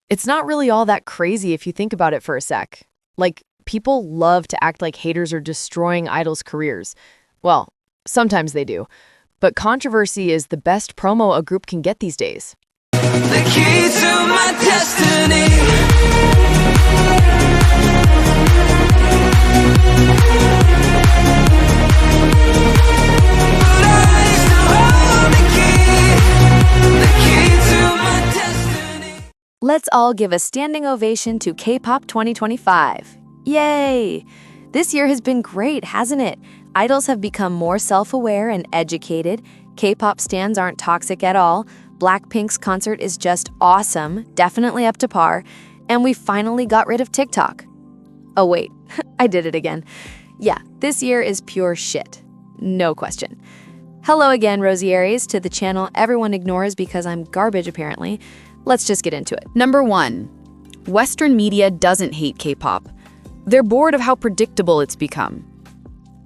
It's not really all that crazy if you think about it for a sec. Like, people love to act like haters are destroying idols' careers. Well, sometimes they do. But controversy is the best promo a group can get these days. The key to my destiny. But I still hold the key to my destiny. Let's all give a standing ovation to K-pop 2025. Yay! This year has been great, hasn't it? Idols have become more self-aware and educated. K-pop stans aren't toxic at all. Blackpink's concert is just awesome, definitely up to par. And we finally got rid of TikTok. Oh wait, I did it again. Yeah, this year is pure shit. No question. Hello again, Rosieries, to the channel everyone ignores because I'm garbage apparently. Let's just get into it. Number 1. Western media doesn't hate K-pop. They're bored of how predictable it's become.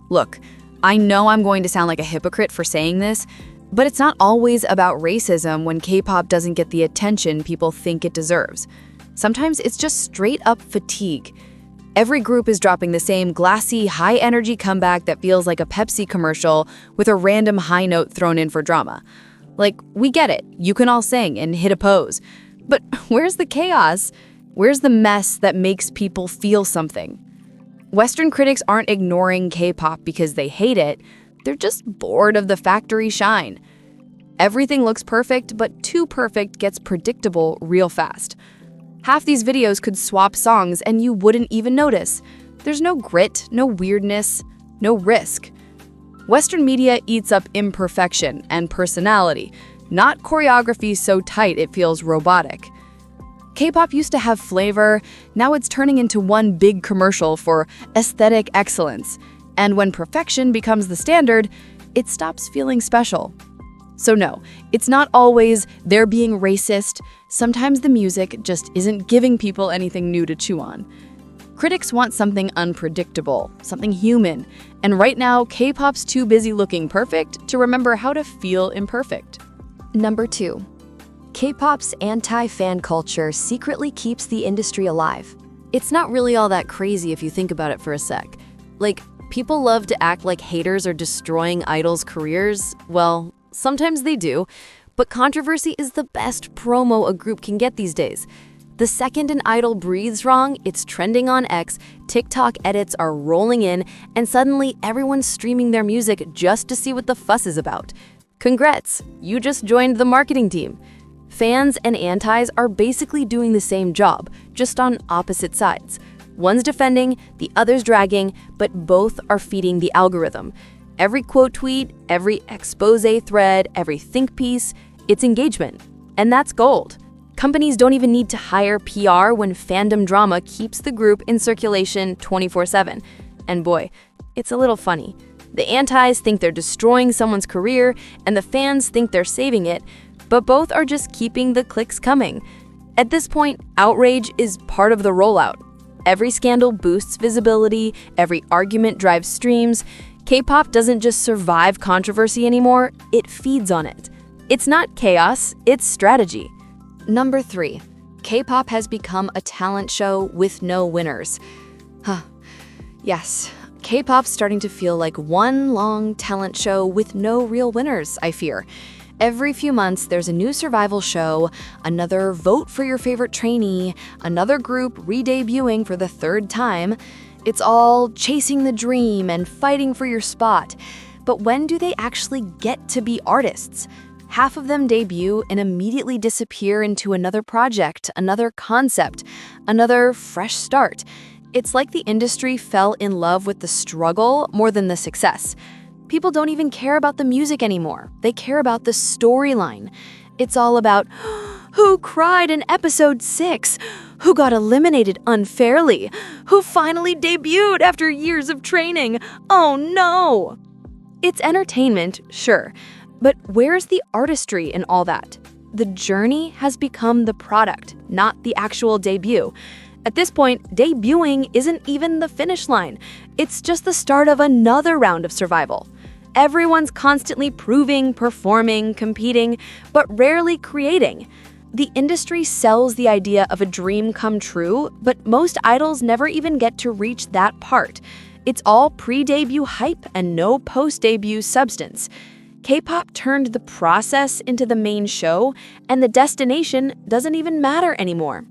Look, I know I'm going to sound like a hypocrite for saying this, but it's not always about racism when K-pop doesn't get the attention people think it deserves. Sometimes it's just straight-up fatigue. Every group is dropping the same glassy, high-energy comeback that feels like a Pepsi commercial with a random high note thrown in for drama. Like, we get it, you can all sing and hit a pose. But where's the chaos? Where's the mess that makes people feel something? Western critics aren't ignoring K-pop because they hate it. They're just bored of the factory shine. Everything looks perfect, but too perfect gets predictable real fast. Half these videos could swap songs and you wouldn't even notice. There's no grit, no weirdness, no risk. Western media eats up imperfection and personality, not choreography so tight it feels robotic. K-pop used to have flavor, now it's turning into one big commercial for aesthetic excellence. And when perfection becomes the standard, it stops feeling special. So no, it's not always they're being racist. Sometimes the music just isn't giving people anything new to chew on. Critics want something unpredictable, something human. And right now, K-pop's too busy looking perfect to remember how to feel imperfect. Number 2. K-pop's anti-fan culture secretly keeps the industry alive. It's not really all that crazy if you think about it for a sec. Like, people love to act like haters are destroying idols' careers. Well, sometimes they do, but controversy is the best promo a group can get these days. The second an idol breathes wrong, it's trending on X, TikTok edits are rolling in, and suddenly everyone's streaming their music just to see what the fuss is about. Congrats, you just joined the marketing team. Fans and antis are basically doing the same job, just on opposite sides. One's defending, the other's dragging, but both are feeding the algorithm. Every quote tweet, every expose thread, every think piece, it's engagement. And that's gold. Companies don't even need to hire PR when fandom drama keeps the group in circulation 24/7. And boy, it's a little funny. The antis think they're destroying someone's career, and the fans think they're saving it, but both are just keeping the clicks coming. At this point, outrage is part of the rollout. Every scandal boosts visibility, every argument drives streams. K-pop doesn't just survive controversy anymore, it feeds on it. It's not chaos, it's strategy. Number 3. K-pop has become a talent show with no winners. Yes, K-pop's starting to feel like one long talent show with no real winners, I fear. Every few months, there's a new survival show, another vote for your favorite trainee, another group re-debuting for the 3rd time. It's all chasing the dream and fighting for your spot. But when do they actually get to be artists? Half of them debut and immediately disappear into another project, another concept, another fresh start. It's like the industry fell in love with the struggle more than the success. People don't even care about the music anymore. They care about the storyline. It's all about who cried in episode 6, who got eliminated unfairly, who finally debuted after years of training. Oh no! It's entertainment, sure, but where's the artistry in all that? The journey has become the product, not the actual debut. At this point, debuting isn't even the finish line. It's just the start of another round of survival. Everyone's constantly proving, performing, competing, but rarely creating. The industry sells the idea of a dream come true, but most idols never even get to reach that part. It's all pre-debut hype and no post-debut substance. K-pop turned the process into the main show, and the destination doesn't even matter anymore.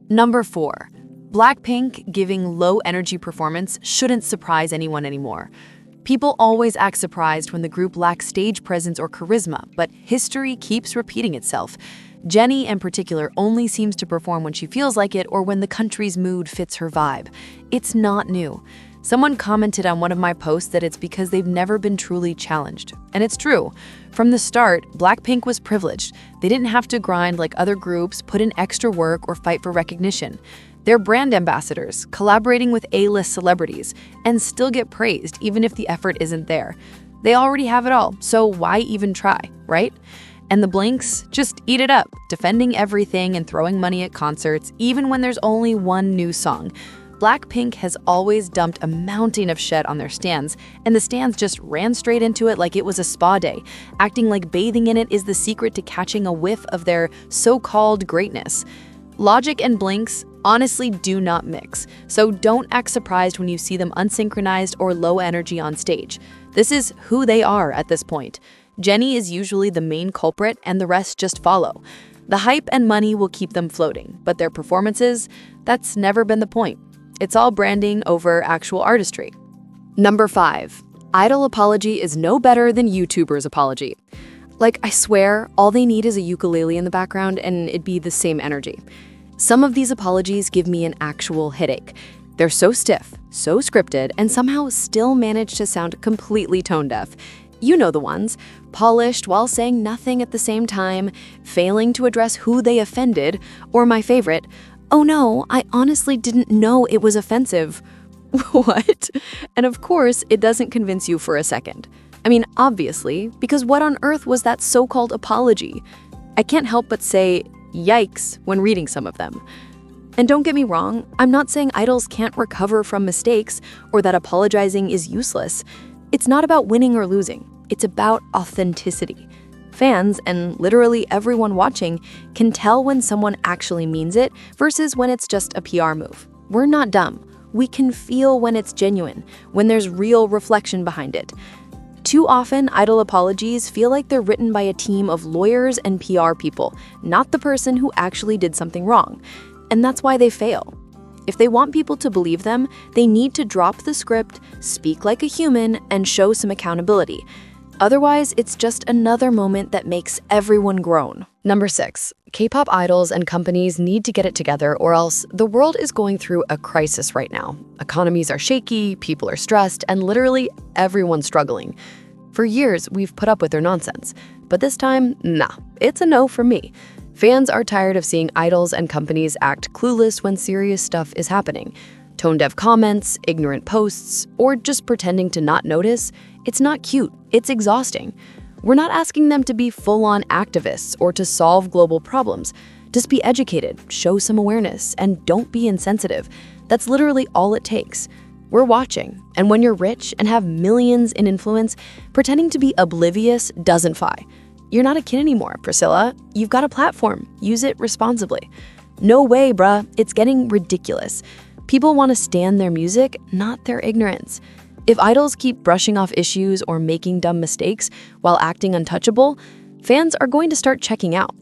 Number 4. Blackpink giving low-energy performance shouldn't surprise anyone anymore. People always act surprised when the group lacks stage presence or charisma, but history keeps repeating itself. Jennie, in particular, only seems to perform when she feels like it or when the country's mood fits her vibe. It's not new. Someone commented on one of my posts that it's because they've never been truly challenged. And it's true. From the start, Blackpink was privileged. They didn't have to grind like other groups, put in extra work, or fight for recognition. They're brand ambassadors, collaborating with A-list celebrities, and still get praised even if the effort isn't there. They already have it all, so why even try, right? And the Blinks just eat it up, defending everything and throwing money at concerts, even when there's only one new song. Blackpink has always dumped a mountain of shit on their stands, and the stands just ran straight into it like it was a spa day, acting like bathing in it is the secret to catching a whiff of their so-called greatness. Logic and Blinks honestly do not mix, so don't act surprised when you see them unsynchronized or low energy on stage. This is who they are at this point. Jennie is usually the main culprit and the rest just follow. The hype and money will keep them floating, but their performances, that's never been the point. It's all branding over actual artistry. Number 5. I-dle apology is no better than YouTubers' apology. Like, I swear, all they need is a ukulele in the background and it'd be the same energy. Some of these apologies give me an actual headache. They're so stiff, so scripted, and somehow still manage to sound completely tone-deaf. You know the ones, polished while saying nothing at the same time, failing to address who they offended, or my favorite, oh no, I honestly didn't know it was offensive. What? And of course, it doesn't convince you for a second. I mean, obviously, because what on earth was that so-called apology? I can't help but say, yikes, when reading some of them. And don't get me wrong, I'm not saying idols can't recover from mistakes or that apologizing is useless. It's not about winning or losing. It's about authenticity. Fans, and literally everyone watching, can tell when someone actually means it versus when it's just a PR move. We're not dumb. We can feel when it's genuine, when there's real reflection behind it. Too often, I-dle apologies feel like they're written by a team of lawyers and PR people, not the person who actually did something wrong. And that's why they fail. If they want people to believe them, they need to drop the script, speak like a human, and show some accountability. Otherwise, it's just another moment that makes everyone groan. Number 6. K-pop idols and companies need to get it together or else the world is going through a crisis right now. Economies are shaky, people are stressed, and literally everyone's struggling. For years, we've put up with their nonsense. But this time, nah, it's a no from me. Fans are tired of seeing idols and companies act clueless when serious stuff is happening. Tone-deaf comments, ignorant posts, or just pretending to not notice. It's not cute, it's exhausting. We're not asking them to be full-on activists or to solve global problems. Just be educated, show some awareness, and don't be insensitive. That's literally all it takes. We're watching, and when you're rich and have millions in influence, pretending to be oblivious doesn't fly. You're not a kid anymore, Priscilla. You've got a platform. Use it responsibly. No way, bruh. It's getting ridiculous. People want to stand their music, not their ignorance. If idols keep brushing off issues or making dumb mistakes while acting untouchable, fans are going to start checking out.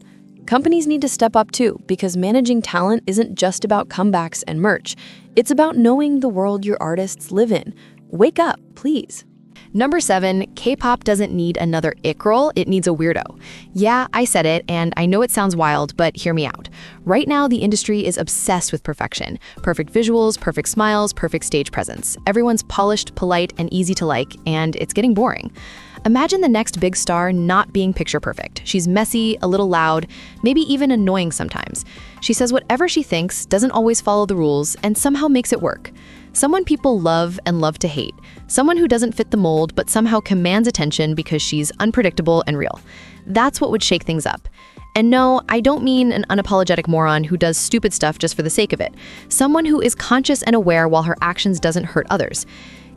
Companies need to step up too, because managing talent isn't just about comebacks and merch. It's about knowing the world your artists live in. Wake up, please. Number 7, K-pop doesn't need another ick role, it needs a weirdo. Yeah, I said it, and I know it sounds wild, but hear me out. Right now, the industry is obsessed with perfection. Perfect visuals, perfect smiles, perfect stage presence. Everyone's polished, polite, and easy to like, and it's getting boring. Imagine the next big star not being picture perfect. She's messy, a little loud, maybe even annoying sometimes. She says whatever she thinks, doesn't always follow the rules, and somehow makes it work. Someone people love and love to hate. Someone who doesn't fit the mold but somehow commands attention because she's unpredictable and real. That's what would shake things up. And no, I don't mean an unapologetic moron who does stupid stuff just for the sake of it. Someone who is conscious and aware while her actions doesn't hurt others.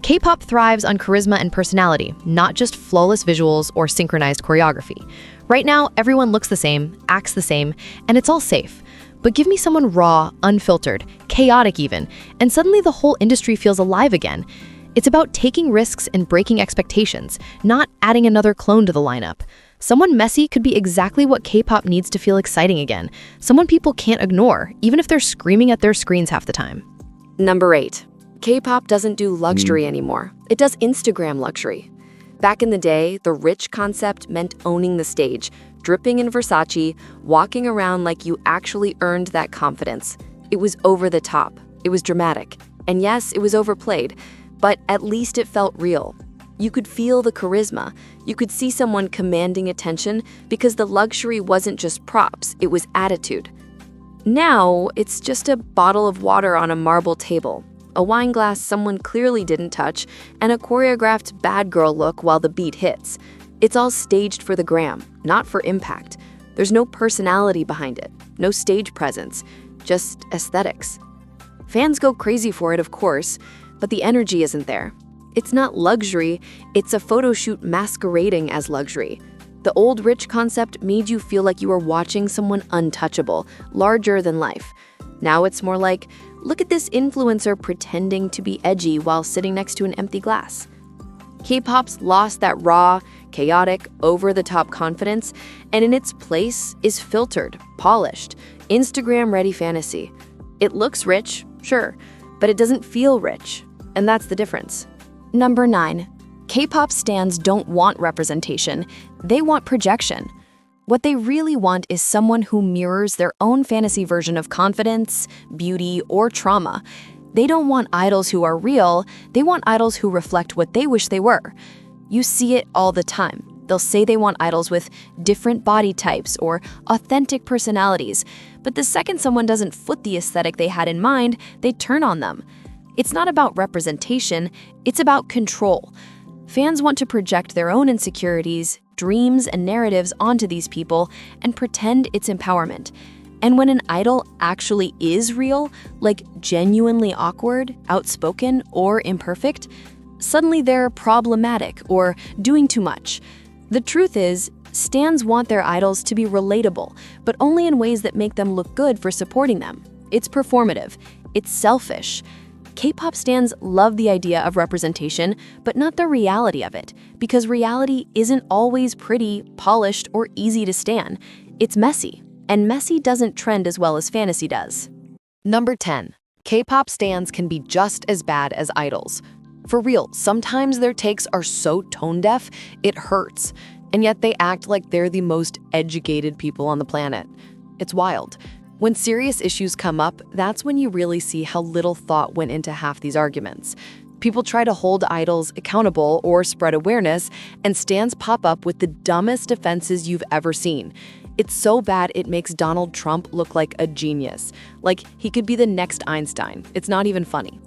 K-pop thrives on charisma and personality, not just flawless visuals or synchronized choreography. Right now, everyone looks the same, acts the same, and it's all safe. But give me someone raw, unfiltered, chaotic even, and suddenly the whole industry feels alive again. It's about taking risks and breaking expectations, not adding another clone to the lineup. Someone messy could be exactly what K-pop needs to feel exciting again. Someone people can't ignore, even if they're screaming at their screens half the time. Number 8. K-pop doesn't do luxury anymore. It does Instagram luxury. Back in the day, the rich concept meant owning the stage, dripping in Versace, walking around like you actually earned that confidence. It was over the top. It was dramatic. And yes, it was overplayed, but at least it felt real. You could feel the charisma. You could see someone commanding attention because the luxury wasn't just props, it was attitude. Now, it's just a bottle of water on a marble table, a wine glass someone clearly didn't touch, and a choreographed bad girl look while the beat hits. It's all staged for the gram, not for impact. There's no personality behind it, no stage presence, just aesthetics. Fans go crazy for it, of course, but the energy isn't there. It's not luxury, it's a photo shoot masquerading as luxury. The old rich concept made you feel like you were watching someone untouchable, larger than life. Now it's more like, look at this influencer pretending to be edgy while sitting next to an empty glass. K-pop's lost that raw, chaotic, over-the-top confidence, and in its place is filtered, polished, Instagram-ready fantasy. It looks rich, sure, but it doesn't feel rich, and that's the difference. Number 9. K-pop stans don't want representation, they want projection. What they really want is someone who mirrors their own fantasy version of confidence, beauty, or trauma. They don't want idols who are real, they want idols who reflect what they wish they were. You see it all the time. They'll say they want idols with different body types or authentic personalities, but the second someone doesn't fit the aesthetic they had in mind, they turn on them. It's not about representation, it's about control. Fans want to project their own insecurities, dreams, and narratives onto these people and pretend it's empowerment. And when an idol actually is real, like genuinely awkward, outspoken, or imperfect, suddenly they're problematic or doing too much. The truth is, stans want their idols to be relatable, but only in ways that make them look good for supporting them. It's performative. It's selfish. K-pop stans love the idea of representation, but not the reality of it, because reality isn't always pretty, polished, or easy to stan. It's messy, and messy doesn't trend as well as fantasy does. Number 10. K-pop stans can be just as bad as idols. For real, sometimes their takes are so tone-deaf, it hurts, and yet they act like they're the most educated people on the planet. It's wild. When serious issues come up, that's when you really see how little thought went into half these arguments. People try to hold idols accountable or spread awareness, and stans pop up with the dumbest defenses you've ever seen. It's so bad it makes Donald Trump look like a genius. Like he could be the next Einstein. It's not even funny.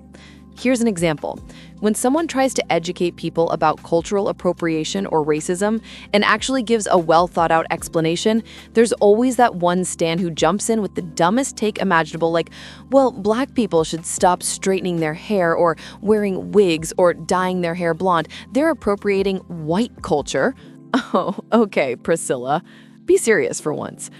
Here's an example. When someone tries to educate people about cultural appropriation or racism and actually gives a well-thought-out explanation, there's always that one stan who jumps in with the dumbest take imaginable, like, well, black people should stop straightening their hair or wearing wigs or dyeing their hair blonde. They're appropriating white culture. Oh, okay, Priscilla. Be serious for once.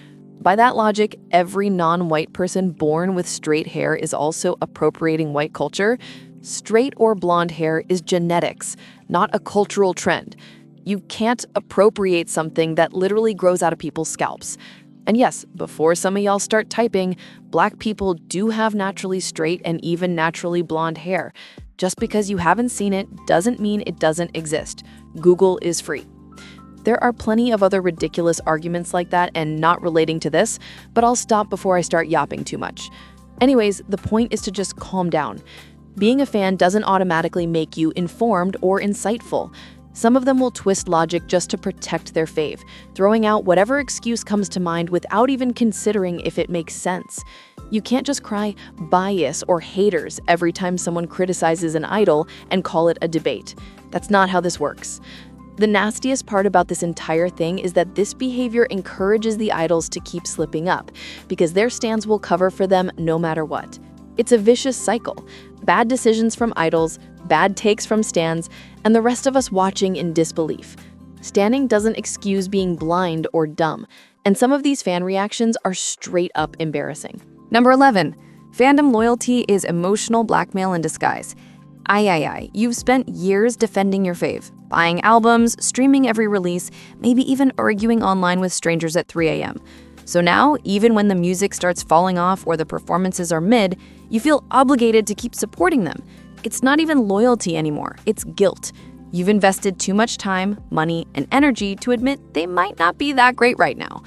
By that logic, every non-white person born with straight hair is also appropriating white culture. Straight or blonde hair is genetics, not a cultural trend. You can't appropriate something that literally grows out of people's scalps. And yes, before some of y'all start typing, black people do have naturally straight and even naturally blonde hair. Just because you haven't seen it doesn't mean it doesn't exist. Google is free. There are plenty of other ridiculous arguments like that and not relating to this, but I'll stop before I start yapping too much. Anyways, the point is to just calm down. Being a fan doesn't automatically make you informed or insightful. Some of them will twist logic just to protect their fave, throwing out whatever excuse comes to mind without even considering if it makes sense. You can't just cry bias or haters every time someone criticizes an idol and call it a debate. That's not how this works. The nastiest part about this entire thing is that this behavior encourages the idols to keep slipping up, because their stans will cover for them no matter what. It's a vicious cycle. Bad decisions from idols, bad takes from stans, and the rest of us watching in disbelief. Standing doesn't excuse being blind or dumb, and some of these fan reactions are straight up embarrassing. Number 11. Fandom loyalty is emotional blackmail in disguise. You've spent years defending your fave, buying albums, streaming every release, maybe even arguing online with strangers at 3 a.m. So now, even when the music starts falling off or the performances are mid, you feel obligated to keep supporting them. It's not even loyalty anymore, it's guilt. You've invested too much time, money, and energy to admit they might not be that great right now.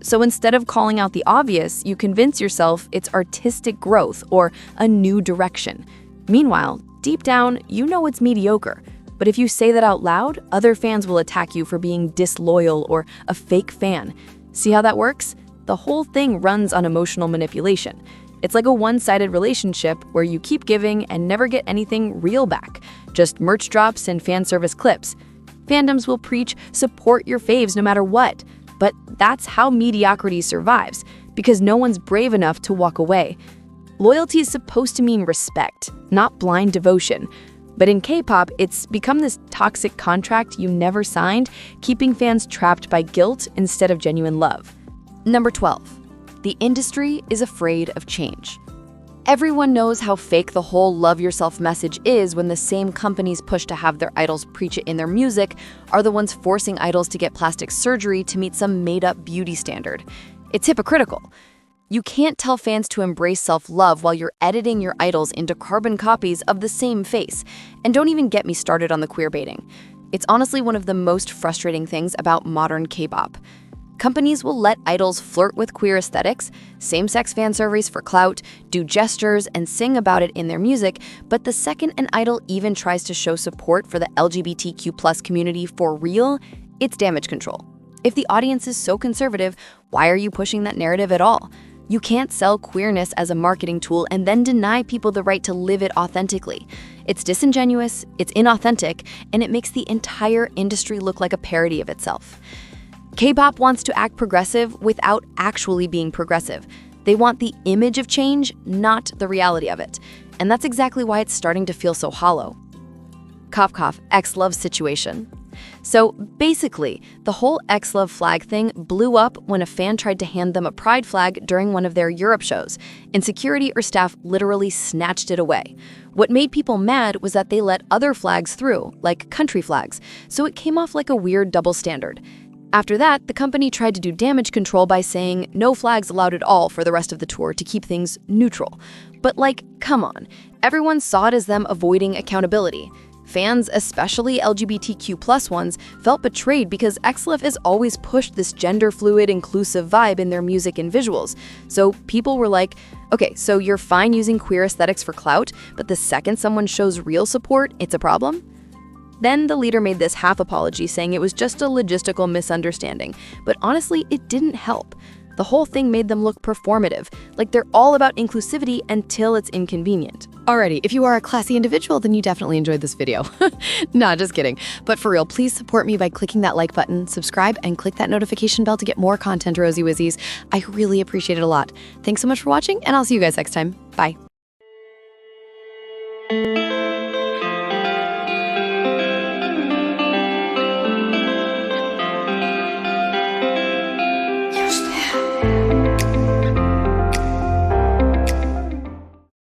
So instead of calling out the obvious, you convince yourself it's artistic growth or a new direction. Meanwhile, deep down, you know it's mediocre. But if you say that out loud, other fans will attack you for being disloyal or a fake fan. See how that works? The whole thing runs on emotional manipulation. It's like a one-sided relationship where you keep giving and never get anything real back, just merch drops and fan service clips. Fandoms will preach, support your faves no matter what. But that's how mediocrity survives, because no one's brave enough to walk away. Loyalty is supposed to mean respect, not blind devotion. But in K-pop, it's become this toxic contract you never signed, keeping fans trapped by guilt instead of genuine love. Number 12. The industry is afraid of change. Everyone knows how fake the whole love yourself message is when the same companies push to have their idols preach it in their music are the ones forcing idols to get plastic surgery to meet some made-up beauty standard. It's hypocritical. You can't tell fans to embrace self-love while you're editing your idols into carbon copies of the same face. And don't even get me started on the queer baiting. It's honestly one of the most frustrating things about modern K-pop. Companies will let idols flirt with queer aesthetics, same-sex fan surveys for clout, do gestures, and sing about it in their music, but the second an idol even tries to show support for the LGBTQ+ community for real, it's damage control. If the audience is so conservative, why are you pushing that narrative at all? You can't sell queerness as a marketing tool and then deny people the right to live it authentically. It's disingenuous, it's inauthentic, and it makes the entire industry look like a parody of itself. K-pop wants to act progressive without actually being progressive. They want the image of change, not the reality of it. And that's exactly why it's starting to feel so hollow. Cough cough, ex-love situation. So basically, the whole ex-love flag thing blew up when a fan tried to hand them a pride flag during one of their Europe shows, and security or staff literally snatched it away. What made people mad was that they let other flags through, like country flags, so it came off like a weird double standard. After that, the company tried to do damage control by saying no flags allowed at all for the rest of the tour to keep things neutral. But like, come on, everyone saw it as them avoiding accountability. Fans, especially LGBTQ+ ones, felt betrayed because XLF has always pushed this gender-fluid, inclusive vibe in their music and visuals. So people were like, okay, so you're fine using queer aesthetics for clout, but the second someone shows real support, it's a problem? Then the leader made this half apology saying it was just a logistical misunderstanding, but honestly, it didn't help. The whole thing made them look performative, like they're all about inclusivity until it's inconvenient. Alrighty, if you are a classy individual, then you definitely enjoyed this video. Nah, just kidding. But for real, please support me by clicking that like button, subscribe, and click that notification bell to get more content, Rosy Wizzies. I really appreciate it a lot. Thanks so much for watching, and I'll see you guys next time. Bye.